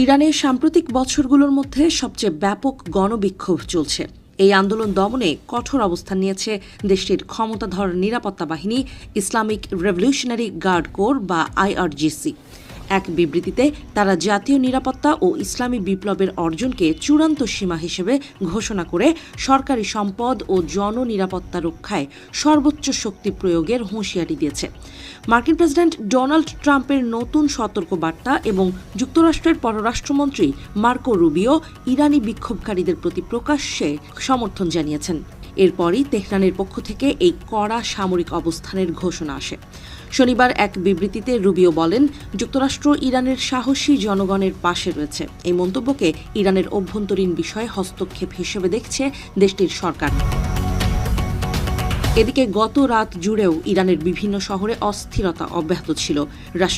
ইরানের সাম্প্রতিক বছরগুলোর মধ্যে সবচেয়ে ব্যাপক গণবিক্ষোভ চলছে। এই আন্দোলন দমনে কঠোর অবস্থান নিয়েছে দেশটির ক্ষমতাধর নিরাপত্তা বাহিনী ইসলামিক রেভলিউশনারি গার্ড কোর বা আইআরজিসি। এক বিবৃতিতে তারা জাতীয় নিরাপত্তা ও ইসলামী বিপ্লবের অর্জনকে চূড়ান্ত সীমা হিসেবে ঘোষণা করে সরকারি সম্পদ ও জননিরাপত্তা রক্ষায় সর্বোচ্চ শক্তি প্রয়োগের হুঁশিয়ারি দিয়েছে। মার্কিন প্রেসিডেন্ট ডোনাল্ড ট্রাম্পের নতুন সতর্কবার্তা এবং যুক্তরাষ্ট্রের পররাষ্ট্রমন্ত্রী মার্কো রুবিও ইরানি বিক্ষোভকারীদের প্রতি প্রকাশ্যে সমর্থন জানিয়েছেন। এরপরই তেহরানের পক্ষ থেকে এই কড়া সামরিক অবস্থানের ঘোষণা আসে। শনিবার এক বিবৃতিতে রুবিও বলেন, যুক্তরাষ্ট্র ইরানের সাহসী জনগণের পাশে রয়েছে। এই মন্তব্যকে ইরানের অভ্যন্তরীণ বিষয়ে হস্তক্ষেপ হিসেবে দেখছে দেশটির সরকার। এদিকে গত রাত জুড়েও ইরানের বিভিন্ন শহরে অস্থিরতা অব্যাহত ছিল।